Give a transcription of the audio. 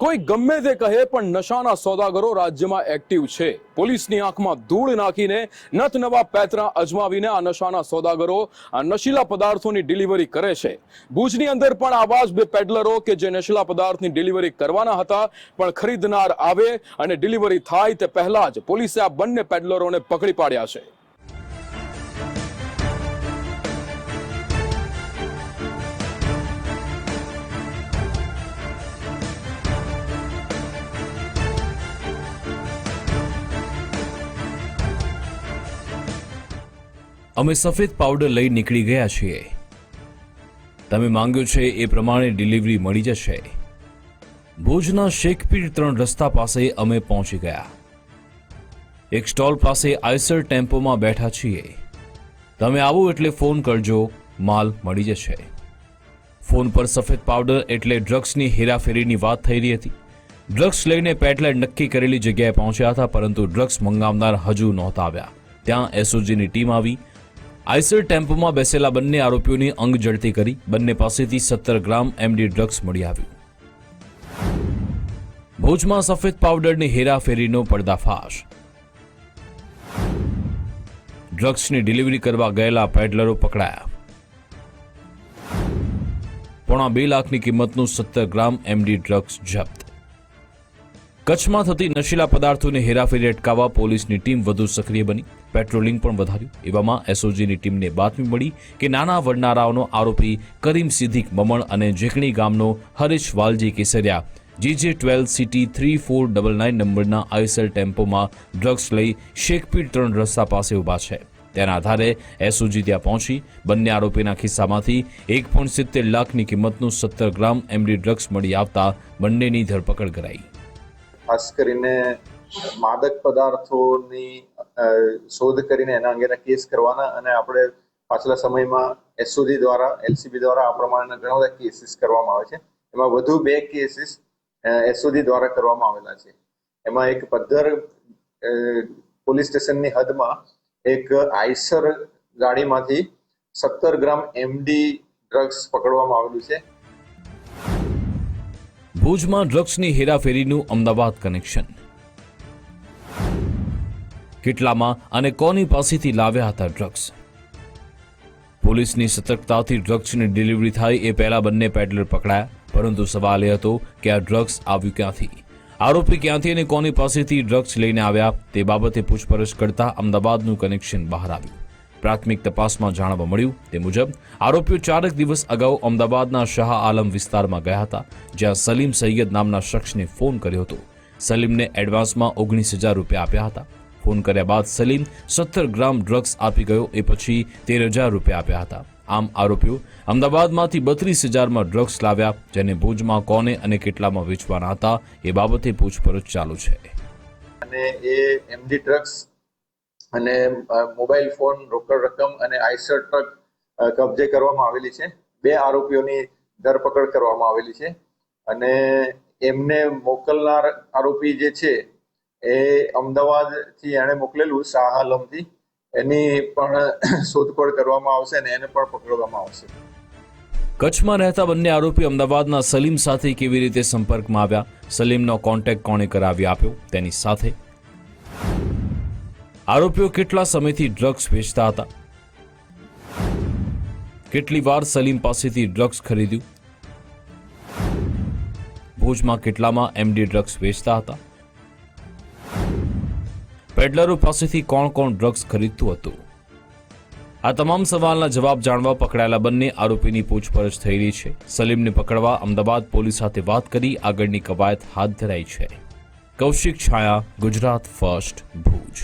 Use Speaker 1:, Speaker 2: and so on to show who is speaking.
Speaker 1: કોઈ ગમે તે કહે પણ નશાના સોદાગરો રાજ્યમાં એક્ટિવ છે। પોલીસની આંખમાં ધૂળ નાખીને નવા પેતરા અજમાવીને આ નશાના સોદાગરો આ નશીલા પદાર્થોની ડિલિવરી કરે છે। ભુજની અંદર પણ આવા જ બે પેડલરો કે જે નશીલા પદાર્થની ડિલિવરી કરવાના હતા, પણ ખરીદનાર આવે અને ડિલિવરી થાય તે પહેલા જ પોલીસે આ બંને પેડલરોને પકડી પાડ્યા છે।
Speaker 2: અમે સફેદ પાવડર લઈ નીકળી ગયા છીએ। તમે માંગ્યો છે એ પ્રમાણે ડિલિવરી મળી જશે। ભુજના શેખપીર 3 રસ્તા પાસે અમે પહોંચી ગયા। એક સ્ટોલ પાસે આઈસર ટેમ્પોમાં બેઠા છીએ। તમે આવો એટલે ફોન કરજો, માલ મળી જશે। ફોન પર સફેદ પાવડર એટલે ડ્રગ્સની હેરાફેરીની વાત થઈ રહી હતી। ડ્રગ્સ લઈને પેડલર નક્કી કરેલી જગ્યાએ પહોંચ્યા હતા, પરંતુ ડ્રગ્સ મંગાવનાર હજુ નહોતા આવ્યા। ત્યાં એસઓજીની ટીમ આવી। આઈસર ટેમ્પોમાં બેસેલા બંને આરોપીઓની અંગ જડતી કરી બંને પાસેથી 17 ગ્રામ એમડી ડ્રગ્સ મળી આવ્યું। ભુજમાં સફેદ પાવડરની હેરાફેરીનો પર્દાફાશ। ડ્રગ્સની ડિલિવરી કરવા ગયેલા પેડલરો પકડાયા। પોણા 2 લાખની કિંમતનું 17 ગ્રામ એમડી ડ્રગ્સ જપ્ત। કચ્છમાં થતી નશીલા પદાર્થોની હેરાફેરી અટકાવવા પોલીસની ટીમ વધુ સક્રિય બની, પેટ્રોલિંગ પણ વધાર્યું। એવામાં એસઓજીની ટીમને બાતમી મળી કે નાના વડનારાઓનો આરોપી કરીમ સિદ્દીક મમણ અને જેકણી ગામનો હરીશ વાલજી કેસરિયા GJ12 CT 3499 નંબરના આઈસર ટેમ્પોમાં ડ્રગ્સ લઈ શેખપીર 3 રસ્તા પાસે ઊભા છે। તેના આધારે એસઓજી ત્યાં પહોંચી બંને આરોપીના ખિસ્સામાંથી 1.70 લાખની કિંમતનું 17 ગ્રામ એમડી ડ્રગ્સ મળી આવતા બંનેની ધરપકડ કરાઈ।
Speaker 3: ખાસ કરીને માદક પદાર્થોની શોધ કરીને એના અંગેના કેસ કરવાના, અને આપણે પાછલા સમયમાં એસઓજી દ્વારા એલસીબી દ્વારા આ પ્રમાણેના ઘણા બધા કેસીસ કરવામાં આવે છે। એમાં વધુ 2 કેસીસ એસઓજી દ્વારા કરવામાં આવેલા છે। એમાં એક પદ્ધર પોલીસ સ્ટેશનની હદમાં એક આઈસર ગાડીમાંથી 17 ગ્રામ એમડી ડ્રગ્સ પકડવામાં આવેલું છે।
Speaker 2: ભુજમાં ડ્રગ્સની હેરાફેરીનું અમદાવાદ કનેક્શન। કેટલામાં અને કોની પાસેથી લાવ્યા હતા ડ્રગ્સ? પોલીસની સતર્કતાથી ડ્રગ્સની ડિલિવરી થાય એ પહેલા બંને પેડલર પકડાયા, પરંતુ સવાલ એ હતો કે આ ડ્રગ્સ આવ્યું ક્યાંથી? આરોપી ક્યાંથી અને કોની પાસેથી ડ્રગ્સ લઈને આવ્યા તે બાબતે પૂછપરછ કરતા અમદાવાદનું કનેક્શન બહાર આવ્યું। પ્રાથમિક તપાસમાં જાણવા મળ્યું તે મુજબ આરોપીઓ 4 દિવસ અગાઉ અમદાવાદના શાહ આલમ વિસ્તારમાં ગયા હતા, જ્યાં સલીમ સૈયદ નામના શખ્સને ફોન કર્યો હતો। સલીમને એડવાન્સમાં 19,000 રૂપિયા આપ્યા હતા। ફોન કર્યા બાદ સલીમ 17 ગ્રામ ડ્રગ્સ આપી ગયો, એ પછી 13,000 રૂપિયા આપ્યા હતા। આમ આરોપીઓ અમદાવાદમાંથી 32,000માં ડ્રગ્સ લાવ્યા, જેને ભુજમાં કોને અને કેટલામાં વેચવાના હતા એ બાબતે પૂછપરછ ચાલુ છે।
Speaker 3: અને એ એમડી ડ્રગ્સ અને મોબાઈલ ફોન, રોકડ રકમ અને આઈસર ટ્રક કબજે કરવામાં આવેલી છે। 2 આરોપીઓની ધરપકડ કરવામાં આવેલી છે, અને એમને મોકલનાર આરોપી જે છે એ અમદાવાદથી એણે મોકલેલું શાહ આલમથી, એની પણ શોધખોળ કરવામાં આવશે અને એને પણ પકડવામાં આવશે।
Speaker 2: કચ્છમાં રહેતા બંને આરોપી અમદાવાદના સલીમ સાથે કેવી રીતે સંપર્કમાં આવ્યા, સલીમનો કોન્ટેક્ટ કોણે કરાવી આપ્યો તેની સાથે આરોપીઓ કેટલા સમયથી ડ્રગ્સ વેચતા હતા, કેટલી વાર સલીમ પાસેથી ડ્રગ્સ ખરીદ્યું, ભુજમાં કેટલામાં એમડી ડ્રગ્સ વેચતા હતા, પેડલરો પાસેથી કોણ કોણ ડ્રગ્સ ખરીદતું હતું। આ તમામ સવાલના જવાબ જાણવા પકડાયેલા બંને આરોપીની પૂછપરછ થઈ રહી છે। સલીમને પકડવા અમદાવાદ પોલીસ સાથે વાત કરી આગળની કવાયત હાથ ધરાઈ છે। કૌશિક છાયા, ગુજરાત ફર્સ્ટ, ભુજ।